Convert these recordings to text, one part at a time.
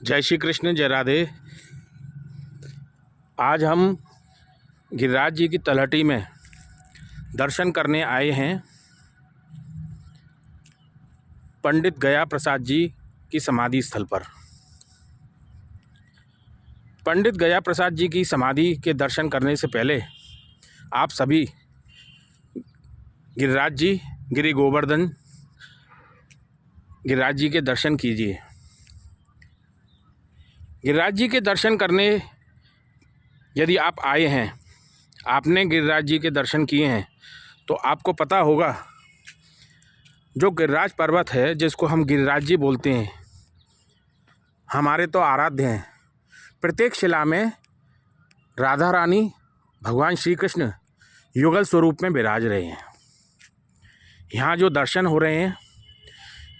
जय श्री कृष्ण, जय राधे। आज हम गिरिराज जी की तलहटी में दर्शन करने आए हैं पंडित गया प्रसाद जी की समाधि स्थल पर। पंडित गया प्रसाद जी की समाधि के दर्शन करने से पहले आप सभी गिरिराज जी, गिरि गोवर्धन गिरिराज जी के दर्शन कीजिए। गिरिराज जी के दर्शन करने यदि आप आए हैं, आपने गिरिराज जी के दर्शन किए हैं, तो आपको पता होगा जो गिरिराज पर्वत है, जिसको हम गिरिराज जी बोलते हैं, हमारे तो आराध्य हैं। प्रत्येक शिला में राधा रानी, भगवान श्री कृष्ण युगल स्वरूप में विराज रहे हैं। यहाँ जो दर्शन हो रहे हैं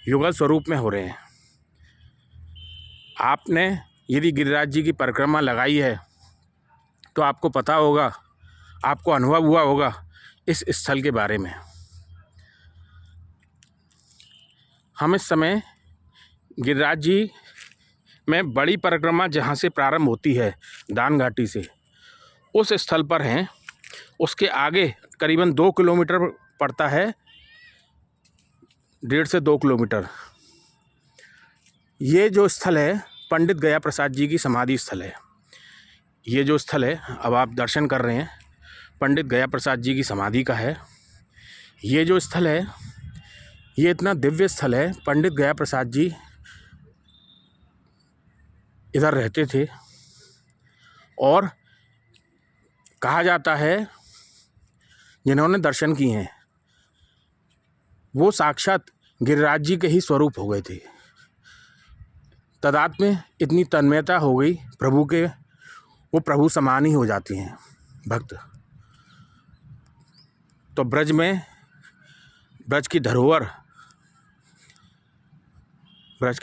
युगल स्वरूप में हो रहे हैं। आपने यदि गिरिराज जी की परिक्रमा लगाई है तो आपको पता होगा, आपको अनुभव हुआ होगा इस स्थल के बारे में। हम इस समय गिरिराज जी में बड़ी परिक्रमा जहाँ से प्रारंभ होती है, दान घाटी से, उस स्थल पर हैं। उसके आगे करीबन 2 किलोमीटर पड़ता है, 1.5 से 2 किलोमीटर। ये जो स्थल है पंडित गया प्रसाद जी की समाधि स्थल है। ये जो स्थल है अब आप दर्शन कर रहे हैं, पंडित गया प्रसाद जी की समाधि का है। ये जो स्थल है, ये इतना दिव्य स्थल है। पंडित गया प्रसाद जी इधर रहते थे और कहा जाता है जिन्होंने दर्शन किए हैं वो साक्षात गिरिराज जी के ही स्वरूप हो गए थे। तदात्म में इतनी तन्मयता हो गई प्रभु के, वो प्रभु समान ही हो जाते हैं भक्त। तो ब्रज की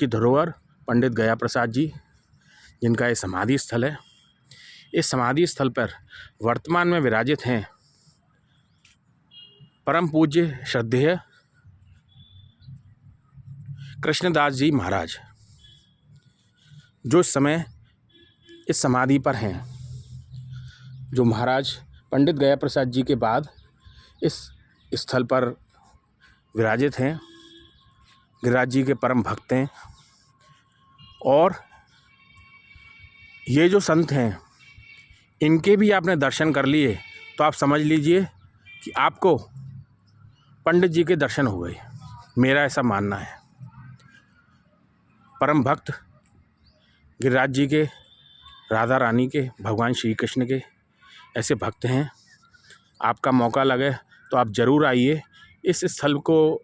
धरोहर पंडित गया प्रसाद जी, जिनका ये समाधि स्थल है। इस समाधि स्थल पर वर्तमान में विराजित हैं परम पूज्य श्रद्धेय कृष्णदास जी महाराज, जो इस समय इस समाधि पर हैं। जो महाराज पंडित गया प्रसाद जी के बाद इस स्थल पर विराजित हैं, गिरिराज जी के परम भक्त हैं। और ये जो संत हैं, इनके भी आपने दर्शन कर लिए तो आप समझ लीजिए कि आपको पंडित जी के दर्शन हो गए। मेरा ऐसा मानना है। परम भक्त गिरिराज जी के, राधा रानी के, भगवान श्री कृष्ण के ऐसे भक्त हैं। आपका मौका लगे तो आप ज़रूर आइए। इस स्थल को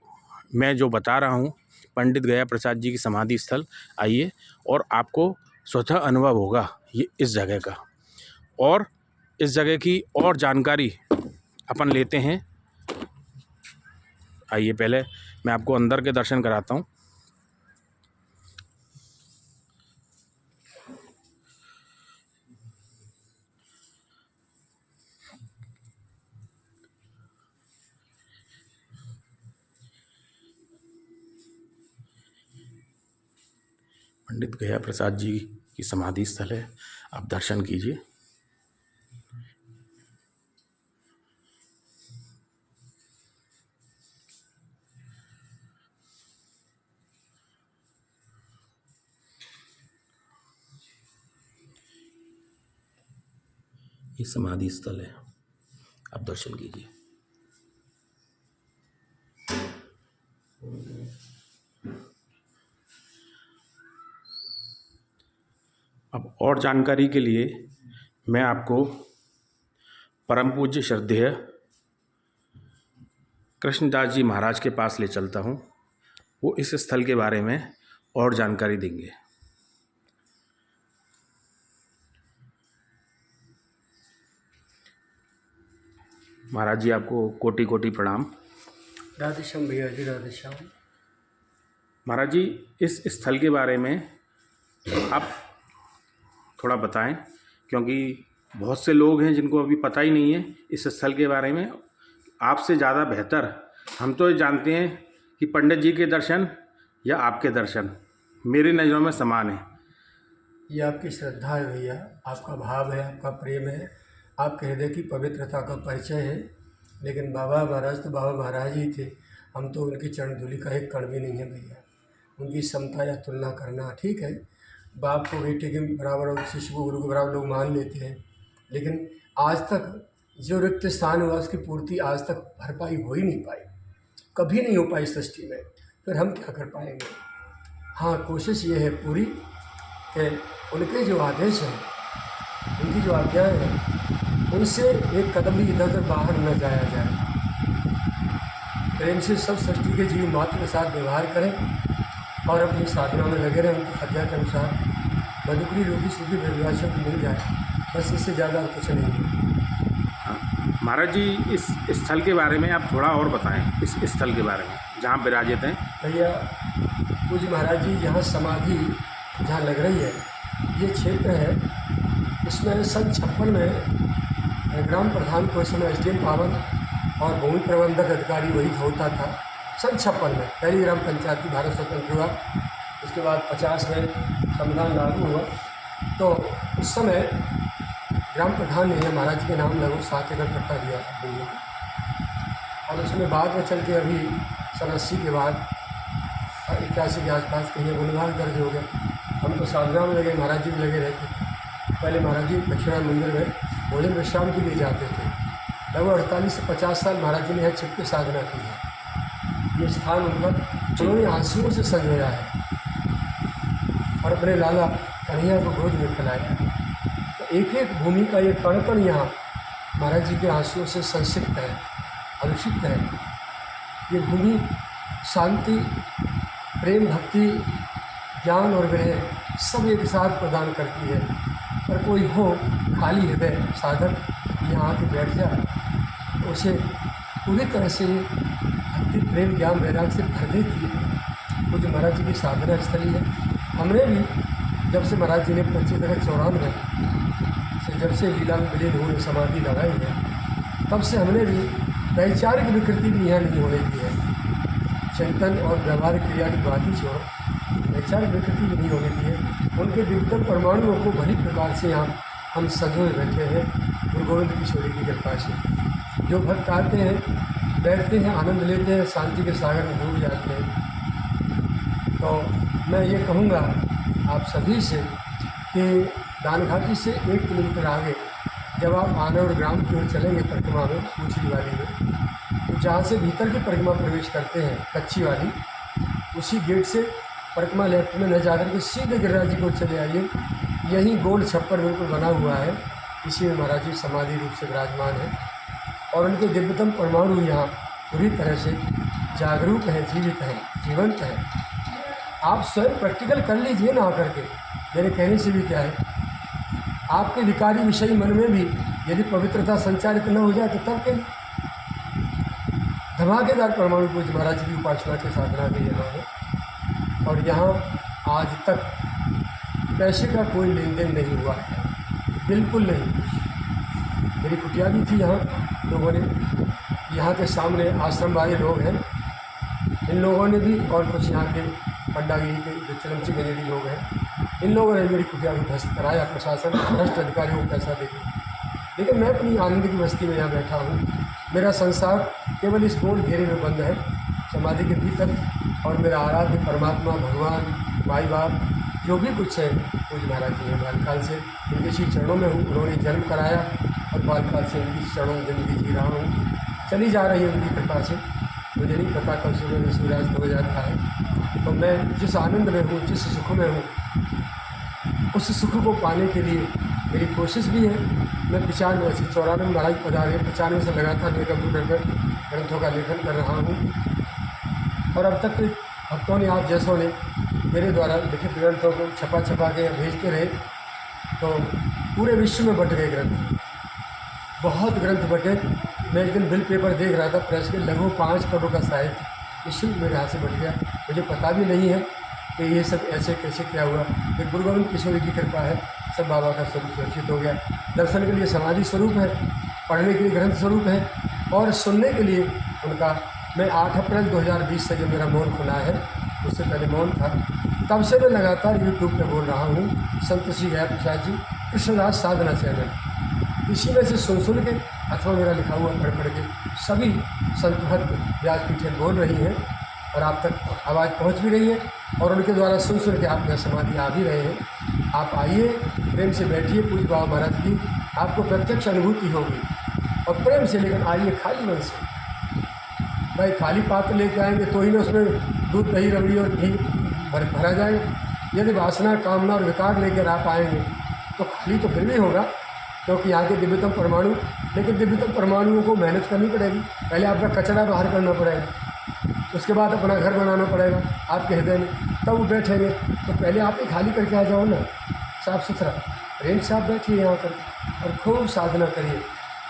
मैं जो बता रहा हूँ, पंडित गया प्रसाद जी की समाधि स्थल, आइए और आपको स्वतः अनुभव होगा ये इस जगह का। और इस जगह की और जानकारी अपन लेते हैं। आइए, पहले मैं आपको अंदर के दर्शन कराता हूँ। पंडित गया प्रसाद जी की समाधि स्थल है, आप दर्शन कीजिए। ये समाधि स्थल है, आप दर्शन कीजिए। अब और जानकारी के लिए मैं आपको परम पूज्य श्रद्धेय कृष्णदास जी महाराज के पास ले चलता हूँ। वो इस स्थल के बारे में और जानकारी देंगे। महाराज जी, आपको कोटि कोटि प्रणाम। राधे श्याम भैया जी, राधे श्याम। महाराज जी, इस स्थल के बारे में आप थोड़ा बताएं, क्योंकि बहुत से लोग हैं जिनको अभी पता ही नहीं है इस स्थल के बारे में। आपसे ज़्यादा बेहतर हम तो ये जानते हैं कि पंडित जी के दर्शन या आपके दर्शन मेरी नज़रों में समान है। ये आपकी श्रद्धा है भैया, आपका भाव है, आपका प्रेम है, आपके हृदय की पवित्रता का परिचय है। लेकिन बाबा महाराज तो बाबा महाराज ही थे, हम तो उनकी चरण धूलि का एक कण भी नहीं है भैया। उनकी समता या तुलना करना ठीक है, बाप को बेटे के बराबर और शिष्य को गुरु के बराबर लोग मान लेते हैं, लेकिन आज तक जो रिक्त स्थान हुआ उसकी पूर्ति आज तक भरपाई हो ही नहीं पाई, कभी नहीं हो पाई सृष्टि में, फिर हम क्या कर पाएंगे। हाँ, कोशिश ये है पूरी कि उनके जो आदेश हैं, उनकी जो आज्ञाएँ हैं, उनसे एक कदम भी इधर उधर बाहर न जाया जाए। प्रेम से सब सृष्टि के जीव मात्र के साथ व्यवहार करें और अपनी साधना में लगे रहें, उनकी आज्ञा के अनुसार मधुकरी रोटी सूखी परिभाषा को मिल जाए, बस इससे ज़्यादा और कुछ नहीं है। महाराज जी, इस स्थल के बारे में आप थोड़ा और बताएं, इस स्थल के बारे में जहाँ विराजित हैं। भैया पूज्य महाराज जी जहाँ समाधि जहाँ लग रही है, ये क्षेत्र है, इसमें सन 56 में ग्राम प्रधान को इस समय SDM पावन और भूमि प्रबंधक अधिकारी वही होता था। सन 56 में पहली ग्राम पंचायत की भारत स्वतंत्र हुआ, उसके बाद 50 में संविधान लागू हुआ, तो उस समय ग्राम प्रधान ने महाराज जी के नाम लगभग 7 एकड़ पट्टा दिया भूमि को। और उसमें बाद में चल के अभी सन 80 के बाद 81 के आसपास कहीं गुणगान दर्ज हो गया। हम तो साधना में लगे, महाराज जी भी लगे रहते थे। पहले महाराज जी दक्षिणा मंदिर में भोजन विश्राम के लिए जाते थे। लगभग 48 से 50 साल महाराज जी ने यहाँ छिप के साधना की है। ये स्थान उनका उन्होंने आंसुओं से संजोया है और अपने लाला कन्हैया को गोद में खिलाया। तो एक एक भूमि का ये कण कण यहाँ महाराज जी के आंसुओं से संसिक्त है, अनुषिक्त है। ये भूमि शांति, प्रेम, भक्ति, ज्ञान और विनय सब एक साथ प्रदान करती है। पर कोई हो खाली हृदय साधक यहाँ आके बैठ जाए तो उसे पूरी तरह से भक्ति, प्रेम, ज्ञान, वैराग से भर देती है। वो जो महाराज जी की साधना स्थली है, हमने भी जब से महाराज जी ने 2594 से जब से लीला में विलीन हुए समाधि लगाई है, तब से हमने भी वैचारिक विकृति भी यहाँ नहीं होने दी है। चिंतन और व्यवहारिक क्रिया की बात ही छोड़ो, वैचारिक विकृति भी नहीं होने दी है। उनके दिव्यतम परमाणुओं को भली प्रकार से यहाँ हम सजोए बैठे हैं गुरु गोविंद किशोरी की कृपा से। जो भक्त आते हैं, बैठते हैं, आनंद लेते हैं, शांति के सागर में डूब जाते हैं। तो मैं ये कहूँगा आप सभी से कि दानघाटी से 1 किलोमीटर आगे जब आप आनौर ग्राम की ओर चलेंगे परिक्रमा में, पूछली वाली में, तो जहाँ से भीतर की परिक्रमा प्रवेश करते हैं कच्ची वाली, उसी गेट से परिक्रमा लेफ्ट में न जाकर के सीधे गिरिराज जी को चले आइए। यहीं गोल छप्पर बिल्कुल बना हुआ है, इसी में महाराज जी समाधि रूप से विराजमान है और उनके दिव्यतम परमाणु यहाँ पूरी तरह से जागरूक हैं, जीवित हैं, जीवंत हैं। आप स्वयं प्रैक्टिकल कर लीजिए ना आकर के, मेरे कहने से भी क्या है। आपके विकारी विषय मन में भी यदि पवित्रता संचारित न हो जाए तो तब के धमाकेदार परमाणु पूज्य महाराज जी की उपासना के साधना के यहाँ है। और यहाँ आज तक पैसे का कोई लेन देन नहीं हुआ है, बिल्कुल नहीं। मेरी कुटिया भी थी यहाँ, लोगों ने, यहाँ के सामने आश्रम वाले लोग हैं, इन लोगों ने भी, और कुछ यहाँ के पंडागिरी के जो चलमची गंजेड़ी लोग हैं, इन लोगों ने मेरी कुटिया को ध्वस्त कराया, प्रशासन भ्रष्ट अधिकारियों को पैसा देकर। लेकिन मैं अपनी आनंद की बस्ती में यहाँ बैठा हूँ। मेरा संसार केवल इस गोल घेरे में बंद है, समाधि के भीतर, और मेरा आराध्य परमात्मा, भगवान, माई बाप, जो भी कुछ है पूज्य महाराज जी हैं। बालकाल से उनके श्री चरणों में हूँ, उन्होंने जन्म कराया और बालकाल से उनकी चरणों में जिंदगी जी रहा हूँ। चली जा रही है उनकी कृपा से, मुझे नहीं पता कब सुबह सूर्यास्त हो जाता है। तो मैं जिस आनंद में हूँ, जिस सुख में हूँ, उस सुख को पाने के लिए मेरी कोशिश भी है। मैं 94 में महाराज पधारे, 95 से लगातार मैं कंप्यूटर पर ग्रंथों का लेखन कर रहा हूँ और अब तक भक्तों ने, आप जैसों ने मेरे द्वारा लिखित ग्रंथों को छपा के भेजते रहे, तो पूरे विश्व में बट गए ग्रंथ, बहुत ग्रंथ बटे। मैं एक दिन बिल पेपर देख रहा था प्रेस के, लगभग 5 करोड़ का साहित्य निःशुल्क मेरे हाथ से बट गया। मुझे पता भी नहीं है कि ये सब ऐसे कैसे क्या हुआ, फिर गुरु गोविंद किशोरी की कृपा है, सब बाबा का स्वरूप सुरक्षित हो गया। दर्शन के लिए समाधि स्वरूप है, पढ़ने के लिए ग्रंथ स्वरूप है और सुनने के लिए उनका। मैं 8 अप्रैल 2020 से जो मेरा मौन खुला है, उससे पहले मौन था, तब से मैं लगातार यूट्यूब पे बोल रहा हूँ, संत श्री गया प्रसाद जी कृष्णदास साधना चैनल, इसी में से सुन के अथवा मेरा लिखा हुआ पढ़ के सभी संत भक्त व्यासपीठें बोल रही हैं और आप तक आवाज़ पहुंच भी रही है और उनके द्वारा सुन के आप यहाँ समाधि आ भी रहे हैं। आप आइए, प्रेम से बैठिए, पूज्य बाबा महाराज की आपको प्रत्यक्ष अनुभूति होगी और प्रेम से लेकर आइए, खाली मन से। भाई खाली पात्र लेके आएंगे तो ही ना उसमें दूध दही रबड़ी और घी भरा जाए। यदि वासना कामना और विकार लेकर आप आएंगे तो खाली तो फिर भी होगा, क्योंकि यहाँ के दिव्यतम परमाणु, लेकिन दिव्यतम परमाणुओं को मेहनत करनी पड़ेगी। पहले आपका कचरा बाहर करना पड़ेगा, उसके बाद अपना घर बनाना पड़ेगा आपके हृदय में, तब वो बैठेंगे। तो पहले आप ही खाली करके आ जाओ ना, साफ़ सुथरा प्रेम से आप बैठिए यहाँ कर और खूब साधना करिए।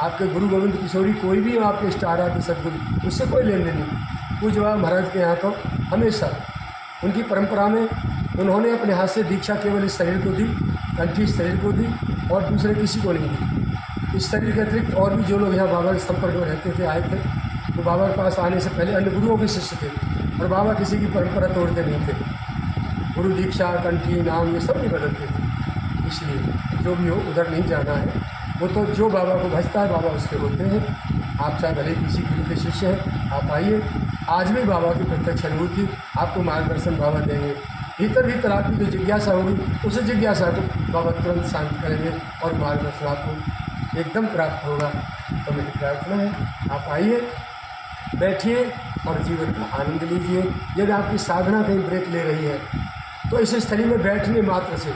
आपके गुरु गोविंद किशोरी कोई भी हो, आपके इष्ट आराध्य सदगुरु, उससे कोई लेन देन नहीं। पूज्य बाबा महाराज के यहाँ तो हमेशा उनकी परंपरा में उन्होंने अपने हाथ से दीक्षा केवल इस शरीर को दी, कंठी इस शरीर को दी और दूसरे किसी को नहीं दी। इस शरीर के अतिरिक्त और भी जो लोग यहाँ बाबा के संपर्क में रहते थे, आए थे, तो बाबा के पास आने से पहले अन्य गुरुओं के शिष्य थे और बाबा किसी की परंपरा तोड़ते नहीं थे। गुरु दीक्षा, कंठी, नाम ये सब नहीं बदलते थे। इसलिए जो भी हो उधर नहीं जाना है, वो तो जो बाबा को भजता है बाबा उसके होते हैं। आप चाहे भले किसी गुरु के शिष्य हैं, आप आइए, आज भी बाबा की प्रत्यक्ष अनुभूति, आपको मार्गदर्शन बाबा देंगे। भीतर आपकी जो जिज्ञासा होगी उस जिज्ञासा को बाबा तुरंत शांत करेंगे और मार्गदर्शन आपको एकदम प्राप्त होगा। तो मेरी प्रार्थना है, आप आइए, बैठिए और जीवन का आनंद लीजिए। यदि आपकी साधना कहीं ब्रेक ले रही है तो इस स्थली में बैठने मात्र से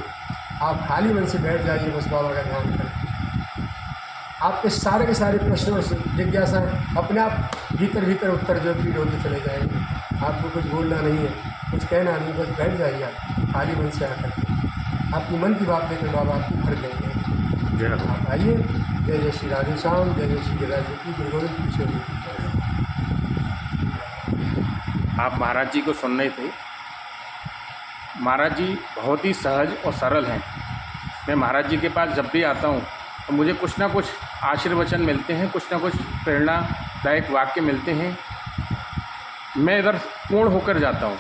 आप खाली मन से बैठ जाइए, बस बाबा का ध्यान करें। आपके सारे के सारे प्रश्नों से जिज्ञासा अपने आप भीतर उत्तर जो फीड होते चले जाएंगे। आपको कुछ बोलना नहीं है, कुछ कहना नहीं, बस बैठ जाइए आप खाली मन से आकर के। आपकी मन की बात लेकर बाबा आपको भर देंगे। आप आइए। जय जय श्री राधे श्याम, जय जय श्री गिरिराज की, गुरु गोविंद किशोर जी। आप महाराज जी को सुन रहे थे। महाराज जी बहुत ही सहज और सरल हैं। मैं महाराज जी के पास जब भी आता हूँ तो मुझे कुछ ना कुछ आशीर्वचन मिलते हैं, कुछ ना कुछ प्रेरणादायक वाक्य मिलते हैं। मैं इधर पूर्ण होकर जाता हूँ।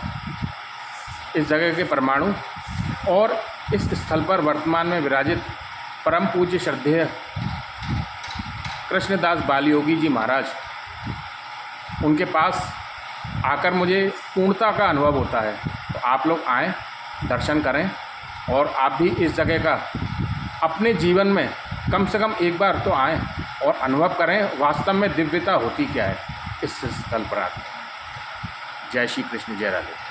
इस जगह के परमाणु और इस स्थल पर वर्तमान में विराजित परम पूज्य श्रद्धेय कृष्णदास बालयोगी जी महाराज, उनके पास आकर मुझे पूर्णता का अनुभव होता है। तो आप लोग आएँ, दर्शन करें और आप भी इस जगह का अपने जीवन में कम से कम एक बार तो आएँ और अनुभव करें वास्तव में दिव्यता होती क्या है इस स्थल पर आकर। जय श्री कृष्ण, जय राधे।